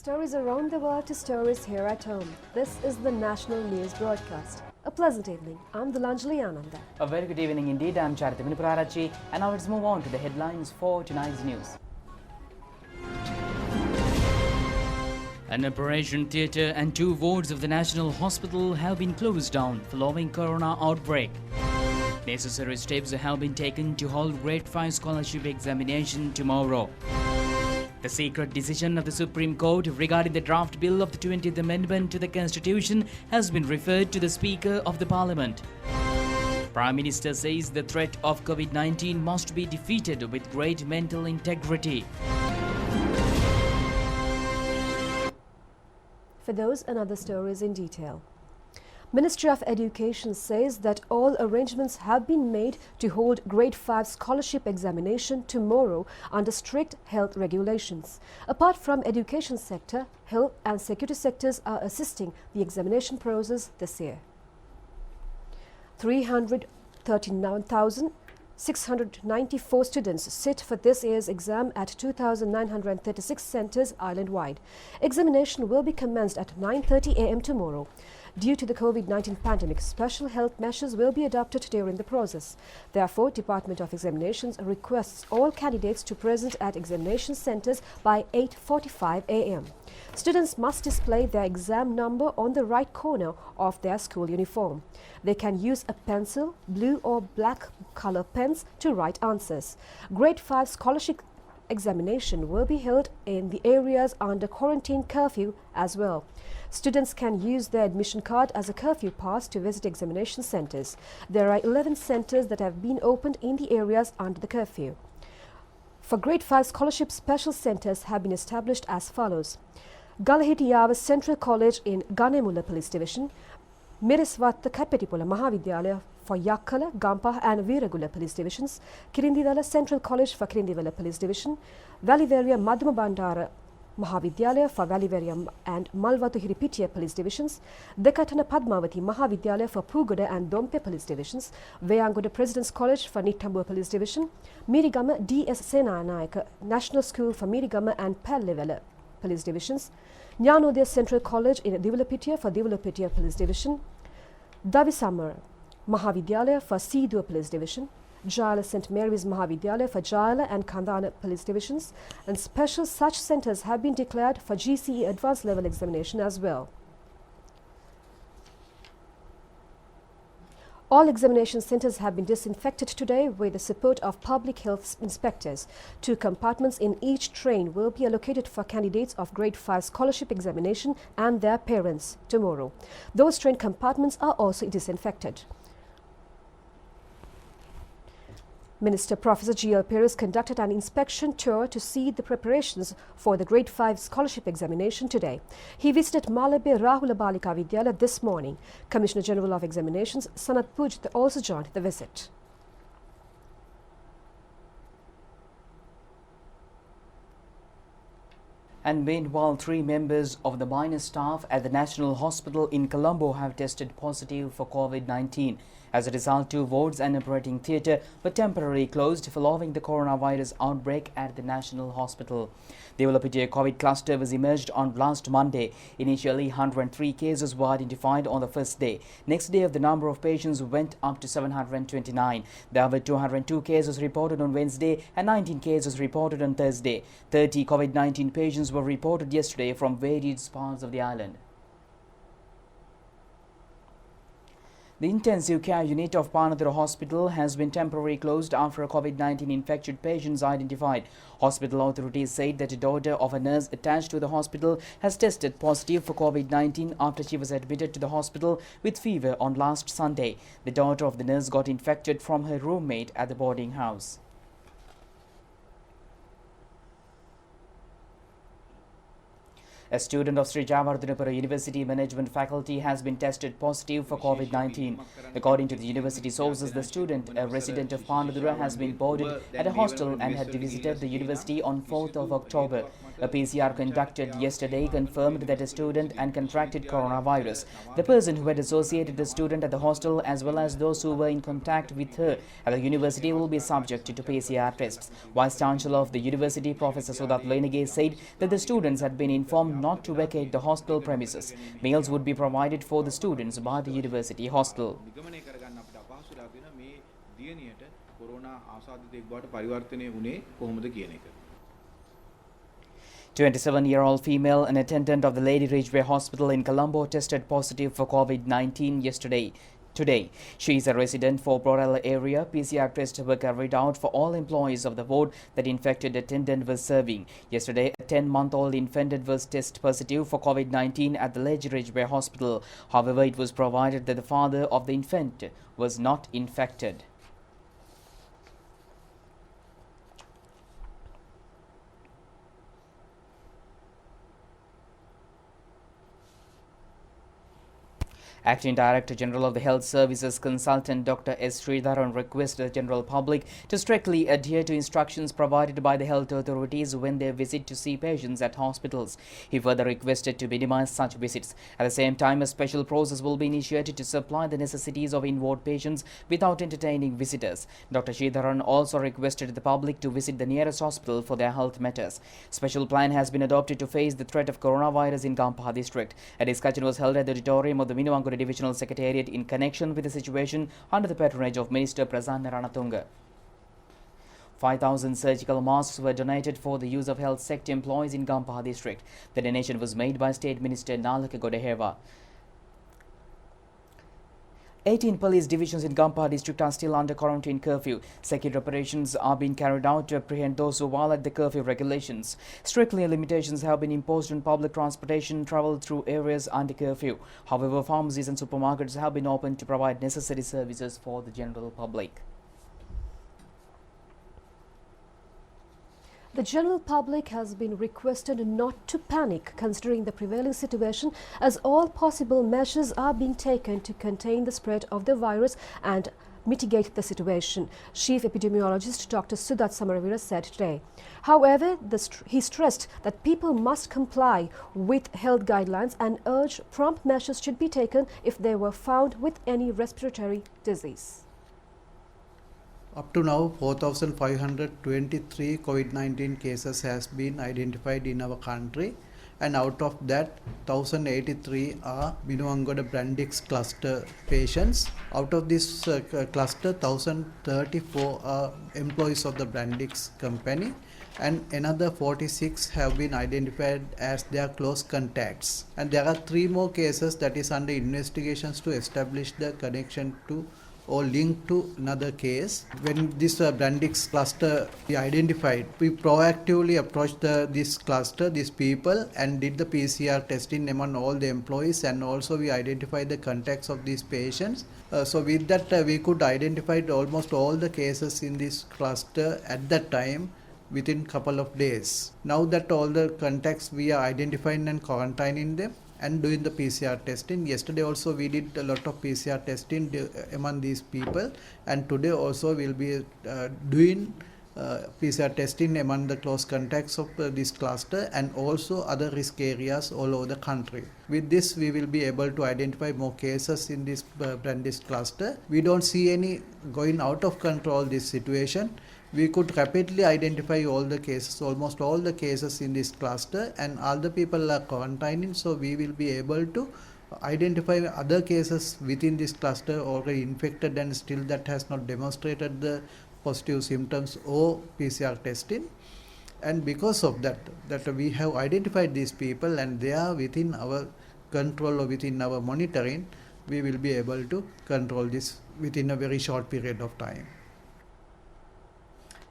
Stories around the world to stories here at home. This is the National News Broadcast. A pleasant evening. I'm Dilanjali Ananda. A very good evening indeed. I'm Charity Vinipurarachi, and now let's move on to the headlines for tonight's news. An operation theatre and 2 wards of the National Hospital have been closed down following corona outbreak. Necessary steps have been taken to hold Grade 5 scholarship examination tomorrow. The secret decision of the Supreme Court regarding the draft bill of the 20th Amendment to the Constitution has been referred to the Speaker of the Parliament. Prime Minister says the threat of COVID-19 must be defeated with great mental integrity. For those and other stories in detail. Ministry of Education says that all arrangements have been made to hold Grade 5 scholarship examination tomorrow under strict health regulations. Apart from education sector, health and security sectors are assisting the examination process this year. 339,694 students sit for this year's exam at 2,936 centres island-wide. Examination will be commenced at 9:30 a.m. tomorrow. Due to the COVID-19 pandemic, special health measures will be adopted during the process. Therefore, Department of Examinations requests all candidates to present at examination centres by 8:45 a.m. Students must display their exam number on the right corner of their school uniform. They can use a pencil, blue or black color pens to write answers. Grade 5 scholarship examination will be held in the areas under quarantine curfew as well. Students can use their admission card as a curfew pass to visit examination centres. There are 11 centres that have been opened in the areas under the curfew. For Grade 5 scholarship, special centres have been established as follows. Galahitiyawa Central College in Ganemula Police Division, Miriswatta Kapetipola Mahavidyalaya for Yakkala, Gampah and Veeragula Police Divisions, Kirindivela Central College for Kirindivela Police Division, Valiveria Madhuma Bandara Mahavidyalaya for Valiveria and Malwatu Hiripitiya Police Divisions, Dekatana Padmavati Mahavidyalaya for Pugoda and Dompe Police Divisions, Veyangoda President's College for Nittambua Police Division, Mirigama D.S. Senanayaka National School for Mirigama and Pallevela Police Divisions, Jnanodaya Central College in Divalapitiya for Divalapitiya Police Division, Davisamar Mahavidyalaya for Sidua Police Division, Jayala St. Mary's Mahavidyalaya for Jayala and Kandana Police Divisions, and special such centres have been declared for GCE Advanced Level Examination as well. All examination centres have been disinfected today with the support of public health inspectors. 2 compartments in each train will be allocated for candidates of Grade 5 scholarship examination and their parents tomorrow. Those train compartments are also disinfected. Minister Professor G.L. Perez conducted an inspection tour to see the preparations for the Grade 5 scholarship examination today. He visited Malabe Rahula Balika Vidyalaya this morning. Commissioner General of Examinations Sanat Pujit also joined the visit. And meanwhile, 3 members of the minor staff at the National Hospital in Colombo have tested positive for COVID-19. As a result, 2 wards and operating theatre were temporarily closed following the coronavirus outbreak at the National Hospital. The Divalapitiya COVID cluster was emerged on last Monday. Initially, 103 cases were identified on the first day. Next day, the number of patients went up to 729. There were 202 cases reported on Wednesday and 19 cases reported on Thursday. 30 COVID-19 patients were reported yesterday from various parts of the island. The intensive care unit of Panathura Hospital has been temporarily closed after a COVID-19 infected patients identified. Hospital authorities said that a daughter of a nurse attached to the hospital has tested positive for COVID-19 after she was admitted to the hospital with fever on last Sunday. The daughter of the nurse got infected from her roommate at the boarding house. A student of Sri Jayawardhanapura University Management Faculty has been tested positive for COVID-19. According to the university sources, the student, a resident of Panathura, has been boarded at a hostel and had visited the university on 4th of October. A PCR conducted yesterday confirmed that a student and contracted coronavirus. The person who had associated the student at the hostel as well as those who were in contact with her at the university will be subjected to PCR tests. Vice Chancellor of the university, Professor Sudat Loinage, said that the students had been informed not to vacate the hostel premises. Meals would be provided for the students by the university hostel. 27-year-old female, an attendant of the Lady Ridgeway Hospital in Colombo, tested positive for COVID-19 today. She is a resident for Borella area. PCR tests were carried out for all employees of the ward that infected attendant was serving. Yesterday, a 10-month-old infant was tested positive for COVID-19 at the Lady Ridgeway Hospital. However, it was provided that the father of the infant was not infected. Acting Director General of the Health Services Consultant Dr. S. Sridharan requested the general public to strictly adhere to instructions provided by the health authorities when they visit to see patients at hospitals. He further requested to minimize such visits. At the same time, a special process will be initiated to supply the necessities of in-ward patients without entertaining visitors. Dr. Sridharan also requested the public to visit the nearest hospital for their health matters. Special plan has been adopted to face the threat of coronavirus in Gampaha district. A discussion was held at the auditorium of the Minuwanguda Divisional Secretariat in connection with the situation under the patronage of Minister Prasanna Ranatunga. 5,000 surgical masks were donated for the use of health sector employees in Gampaha district. The donation was made by State Minister Nalaka Godeheva. 18 police divisions in Gampaha district are still under quarantine curfew. Security operations are being carried out to apprehend those who violate the curfew regulations. Strictly limitations have been imposed on public transportation travel through areas under curfew. However, pharmacies and supermarkets have been opened to provide necessary services for the general public. The general public has been requested not to panic considering the prevailing situation, as all possible measures are being taken to contain the spread of the virus and mitigate the situation, Chief Epidemiologist Dr. Sudat Samaravira said today. However, he stressed that people must comply with health guidelines and urged prompt measures should be taken if they were found with any respiratory disease. Up to now, 4,523 COVID-19 cases has been identified in our country, and out of that, 1,083 are Minuwanguda Brandix cluster patients. Out of this cluster, 1,034 are employees of the Brandix company, and another 46 have been identified as their close contacts. And there are 3 more cases that is under investigations to establish the connection to or linked to another case. When this Brandix cluster we identified, we proactively approached this cluster, these people, and did the PCR testing among all the employees, and also we identified the contacts of these patients. So with that we could identify almost all the cases in this cluster at that time within couple of days. Now that all the contacts we are identifying and quarantining them and doing the PCR testing. Yesterday also we did a lot of PCR testing among these people, and today also we'll be doing PCR testing among the close contacts of this cluster and also other risk areas all over the country. With this we will be able to identify more cases in this Brandix cluster. We don't see any going out of control this situation. We could rapidly identify all the cases, almost all the cases in this cluster, and all the people are quarantining, so we will be able to identify other cases within this cluster already infected and still that has not demonstrated the positive symptoms or PCR testing. And because of that we have identified these people and they are within our control or within our monitoring, we will be able to control this within a very short period of time.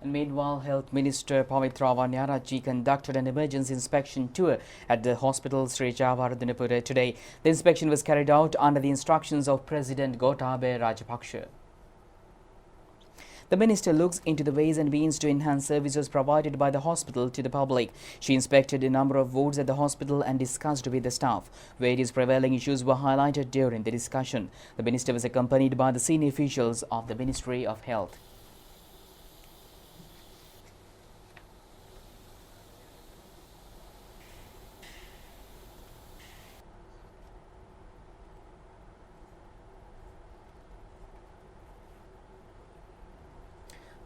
And meanwhile, Health Minister Pavitra Vanyaraji conducted an emergency inspection tour at the hospital Sri Javardhanapura today. The inspection was carried out under the instructions of President Gotabaya Rajapaksa. The minister looks into the ways and means to enhance services provided by the hospital to the public. She inspected a number of wards at the hospital and discussed with the staff. Various prevailing issues were highlighted during the discussion. The minister was accompanied by the senior officials of the Ministry of Health.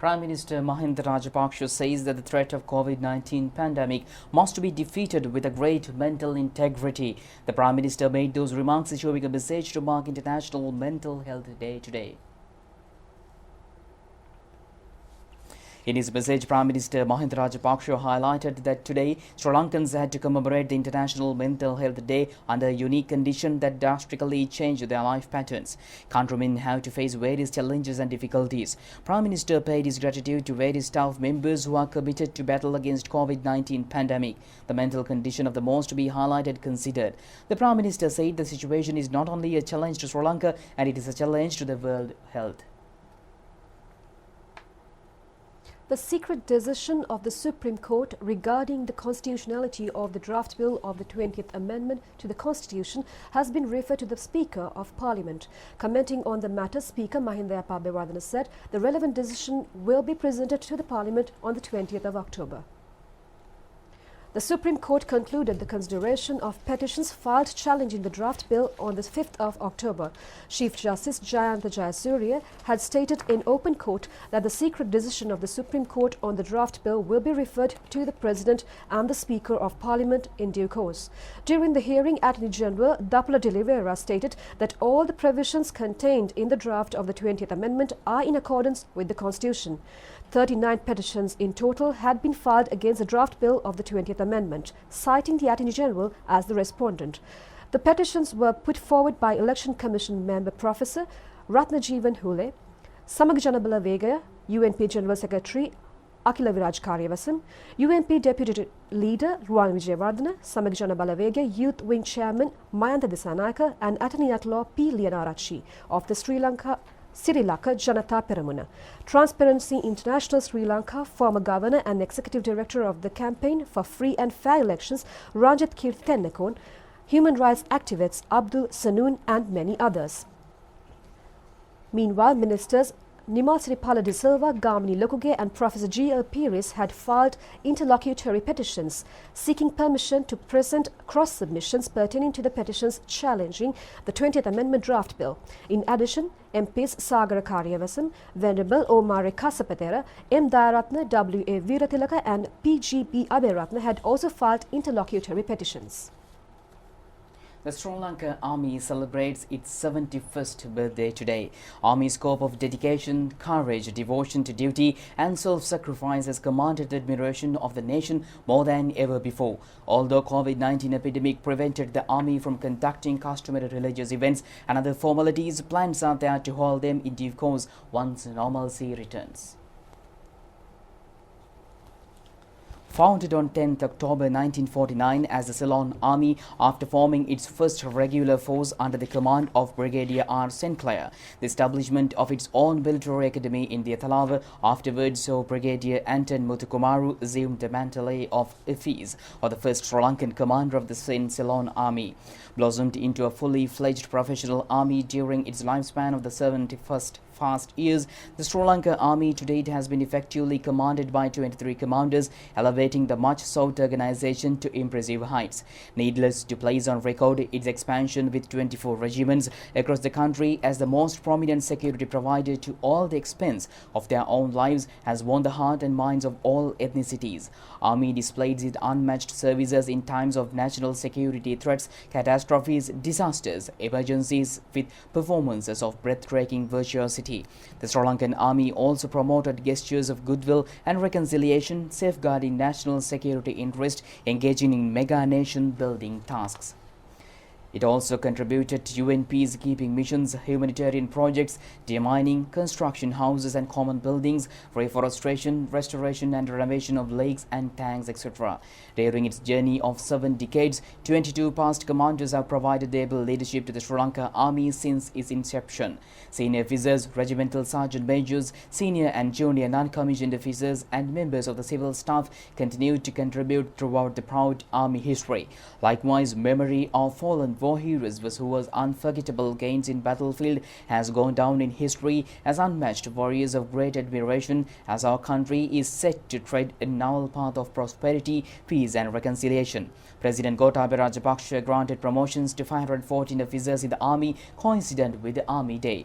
Prime Minister Mahinda Rajapaksa says that the threat of COVID-19 pandemic must be defeated with a great mental integrity. The Prime Minister made those remarks issuing a message to mark International Mental Health Day today. In his message, Prime Minister Mahinda Rajapaksa highlighted that today Sri Lankans had to commemorate the International Mental Health Day under a unique condition that drastically changed their life patterns. Countrymen have to face various challenges and difficulties. Prime Minister paid his gratitude to various staff members who are committed to battle against COVID-19 pandemic. The mental condition of the most to be highlighted considered. The Prime Minister said the situation is not only a challenge to Sri Lanka and it is a challenge to the world health. The secret decision of the Supreme Court regarding the constitutionality of the draft bill of the 20th Amendment to the Constitution has been referred to the Speaker of Parliament. Commenting on the matter, Speaker Mahinda Abeyewardene said the relevant decision will be presented to the Parliament on the 20th of October. The Supreme Court concluded the consideration of petitions filed challenging the draft bill on the 5th of October. Chief Justice Jayantha Jayasuriya had stated in open court that the secret decision of the Supreme Court on the draft bill will be referred to the President and the Speaker of Parliament in due course. During the hearing, Attorney General Dapula de Oliveira stated that all the provisions contained in the draft of the 20th Amendment are in accordance with the Constitution. 39 petitions in total had been filed against the draft bill of the 20th Amendment, citing the Attorney General as the respondent. The petitions were put forward by Election Commission member Professor Ratnajeevan Hule, Samaga Jana Balawegaya, UNP General Secretary Akila Viraj Karyavasam, UNP Deputy Leader Ruwan Wijewardena, Samaga Jana Balawegaya Youth Wing Chairman Mayantha Disanayaka and Attorney at Law P. Liyanarachi of the Sri Lanka Janata Peramuna. Transparency International Sri Lanka, former governor and executive director of the Campaign for Free and Fair Elections, Ranjit Kirthenekon, human rights activists Abdul Sanoon and many others. Meanwhile, ministers Nimal Siripala de Silva, Gamini Lokuge and Professor G.L. Pires had filed interlocutory petitions seeking permission to present cross-submissions pertaining to the petitions challenging the 20th Amendment draft bill. In addition, MPs Sagara Karyavasam, Venerable Omare Kasapatera, M. Dayaratna, W.A. Veeratilaka and P.G.P. Aberatna had also filed interlocutory petitions. The Sri Lanka Army celebrates its 71st birthday today. Army's scope of dedication, courage, devotion to duty and self-sacrifice has commanded the admiration of the nation more than ever before. Although COVID-19 epidemic prevented the Army from conducting customary religious events and other formalities, plans are there to hold them in due course once normalcy returns. Founded on 10th October 1949 as the Ceylon Army after forming its first regular force under the command of Brigadier R. Sinclair, the establishment of its own military academy in the Thalava afterwards saw Brigadier Anton Muthukumaru assume the mantle of Office, or the first Sri Lankan commander of the Ceylon Army. Blossomed into a fully fledged professional army during its lifespan of the 71st past years, the Sri Lanka Army to date has been effectively commanded by 23 commanders, elevating the much-sought organization to impressive heights. Needless to place on record its expansion with 24 regiments across the country as the most prominent security provider to all the expense of their own lives has won the heart and minds of all ethnicities. Army displays its unmatched services in times of national security threats, catastrophes, disasters, emergencies with performances of breathtaking virtuosity. The Sri Lankan Army also promoted gestures of goodwill and reconciliation, safeguarding national security interest, engaging in mega nation-building tasks. It also contributed to UN peacekeeping missions, humanitarian projects, demining, construction houses and common buildings, reforestation, restoration and renovation of lakes and tanks, etc. During its journey of 7 decades, 22 past commanders have provided able leadership to the Sri Lanka Army since its inception. Senior officers, regimental sergeant majors, senior and junior non-commissioned officers and members of the civil staff continued to contribute throughout the proud Army history. Likewise, memory of fallen war heroes whose unforgettable gains in battlefield has gone down in history as unmatched warriors of great admiration as our country is set to tread a novel path of prosperity, peace and reconciliation. President Gotabaya Rajapaksa granted promotions to 514 officers in the Army coincident with the Army Day.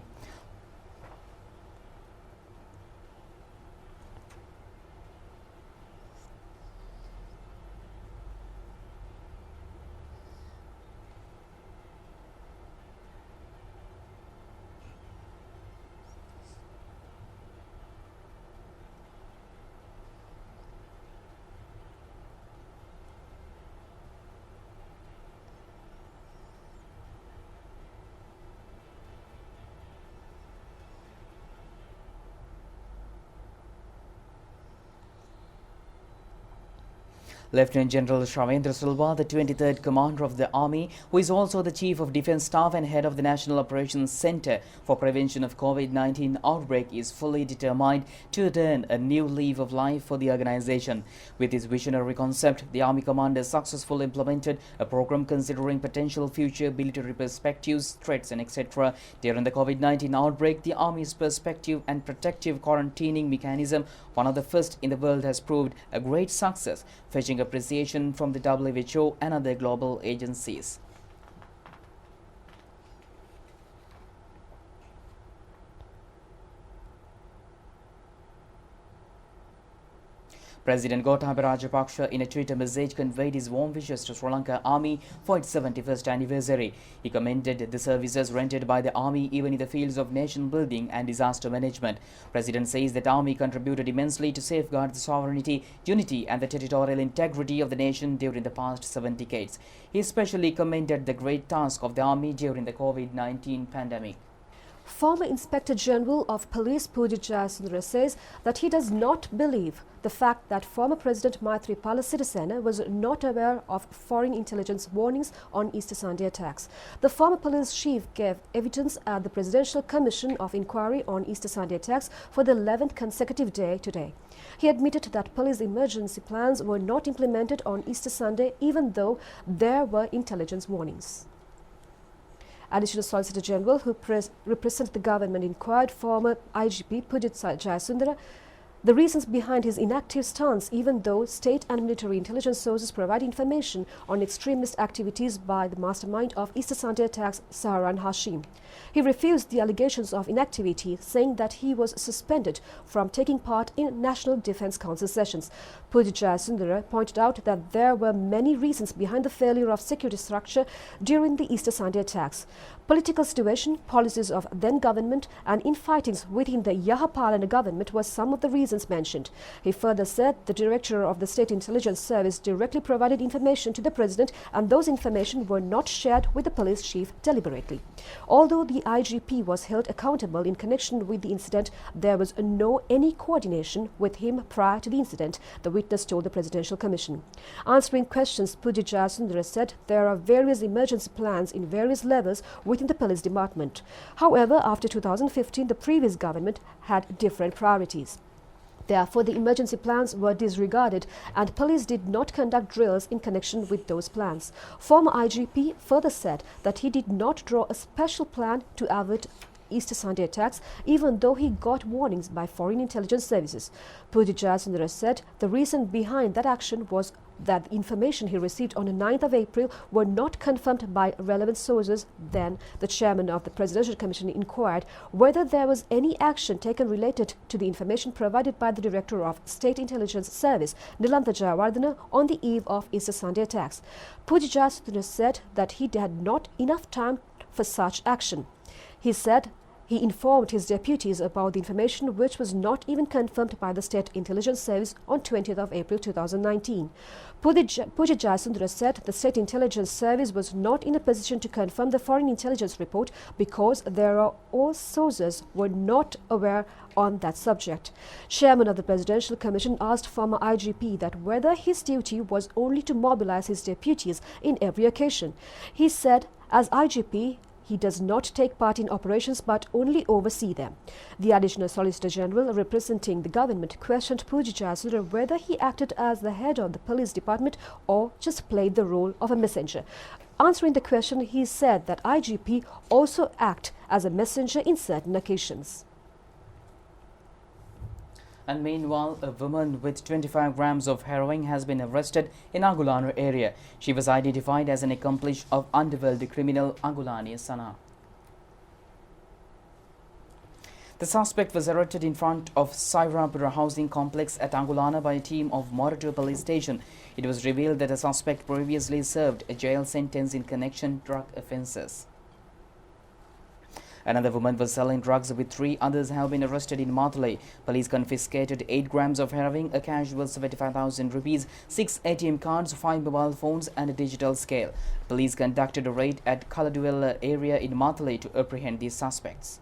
Lieutenant General Shavendra Silva, the 23rd Commander of the Army, who is also the Chief of Defence Staff and Head of the National Operations Centre for Prevention of COVID-19 outbreak, is fully determined to turn a new leaf of life for the organisation. With his visionary concept, the Army Commander successfully implemented a program considering potential future military perspectives, threats and etc. During the COVID-19 outbreak, the Army's perspective and protective quarantining mechanism, one of the first in the world, has proved a great success, fetching appreciation from the WHO and other global agencies. President Gotabaya Rajapaksa, in a Twitter message, conveyed his warm wishes to Sri Lanka Army for its 71st anniversary. He commended the services rendered by the Army even in the fields of nation building and disaster management. President says that Army contributed immensely to safeguard the sovereignty, unity and the territorial integrity of the nation during the past 7 decades. He especially commended the great task of the Army during the COVID-19 pandemic. Former Inspector General of Police Pujit Jayasundara says that he does not believe the fact that former President Maithripala Sirisena was not aware of foreign intelligence warnings on Easter Sunday attacks. The former police chief gave evidence at the Presidential Commission of Inquiry on Easter Sunday attacks for the 11th consecutive day today. He admitted that police emergency plans were not implemented on Easter Sunday even though there were intelligence warnings. Additional Solicitor General, who represents the government, inquired former IGP Pujit Jayasundara the reasons behind his inactive stance, even though state and military intelligence sources provide information on extremist activities by the mastermind of Easter Sunday attacks, Saharan Hashim. He refused the allegations of inactivity, saying that he was suspended from taking part in National Defence Council sessions. Pujit Jayasundara pointed out that there were many reasons behind the failure of security structure during the Easter Sunday attacks. Political situation, policies of then government and infightings within the Yahapalana government was some of the reasons mentioned. He further said the Director of the State Intelligence Service directly provided information to the President and those information were not shared with the police chief deliberately. Although the IGP was held accountable in connection with the incident, there was any coordination with him prior to the incident, the witness told the Presidential Commission. Answering questions, Pujit Jayasundara said there are various emergency plans in various levels within the police department. However, after 2015, the previous government had different priorities. Therefore, the emergency plans were disregarded and police did not conduct drills in connection with those plans. Former IGP further said that he did not draw a special plan to avert Easter Sunday attacks, even though he got warnings by foreign intelligence services. Pujit Jayasundara said the reason behind that action was that the information he received on the 9th of April were not confirmed by relevant sources. Then the chairman of the Presidential Commission inquired whether there was any action taken related to the information provided by the Director of State Intelligence Service, Nilantha Jayawardena, on the eve of Easter Sunday attacks. Pujit Jayasundara said that he had not enough time for such action. He said he informed his deputies about the information which was not even confirmed by the State Intelligence Service on 20th of April 2019. Pujit Jayasundara said the State Intelligence Service was not in a position to confirm the foreign intelligence report because all sources were not aware on that subject. Chairman of the Presidential Commission asked former IGP that whether his duty was only to mobilize his deputies in every occasion. He said, as IGP, he does not take part in operations but only oversee them. The Additional Solicitor General representing the government questioned Pujit Jayasundara whether he acted as the head of the police department or just played the role of a messenger. Answering the question, he said that IGP also act as a messenger in certain occasions. And meanwhile, a woman with 25 grams of heroin has been arrested in Angulana area. She was identified as an accomplice of underworld criminal Angulani Sana. The suspect was arrested in front of Sairapura housing complex at Angulana by a team of Morato police station. It was revealed that the suspect previously served a jail sentence in connection drug offences. Another woman was selling drugs with 3 others have been arrested in Matale. Police confiscated 8 grams of heroin, a cash worth 75,000 rupees, 6 ATM cards, 5 mobile phones and a digital scale. Police conducted a raid at Kaladuella area in Matale to apprehend these suspects.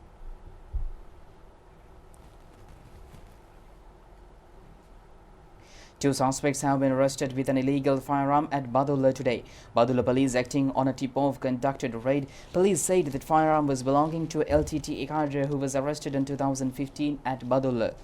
Two suspects have been arrested with an illegal firearm at Badulla today. Badulla police, acting on a tip-off, conducted a raid. Police said that firearm was belonging to LTT Ikaja, who was arrested in 2015 at Badulla.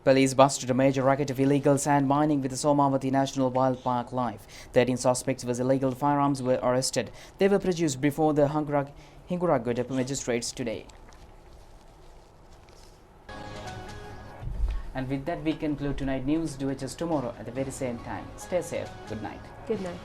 Police busted a major racket of illegal sand mining with the Somavati National Wild Park Live. 13 suspects with illegal firearms were arrested. They were produced before the Hinguragoda magistrates today. And with that, we conclude tonight's news. Do it just tomorrow at the very same time. Stay safe. Good night. Good night.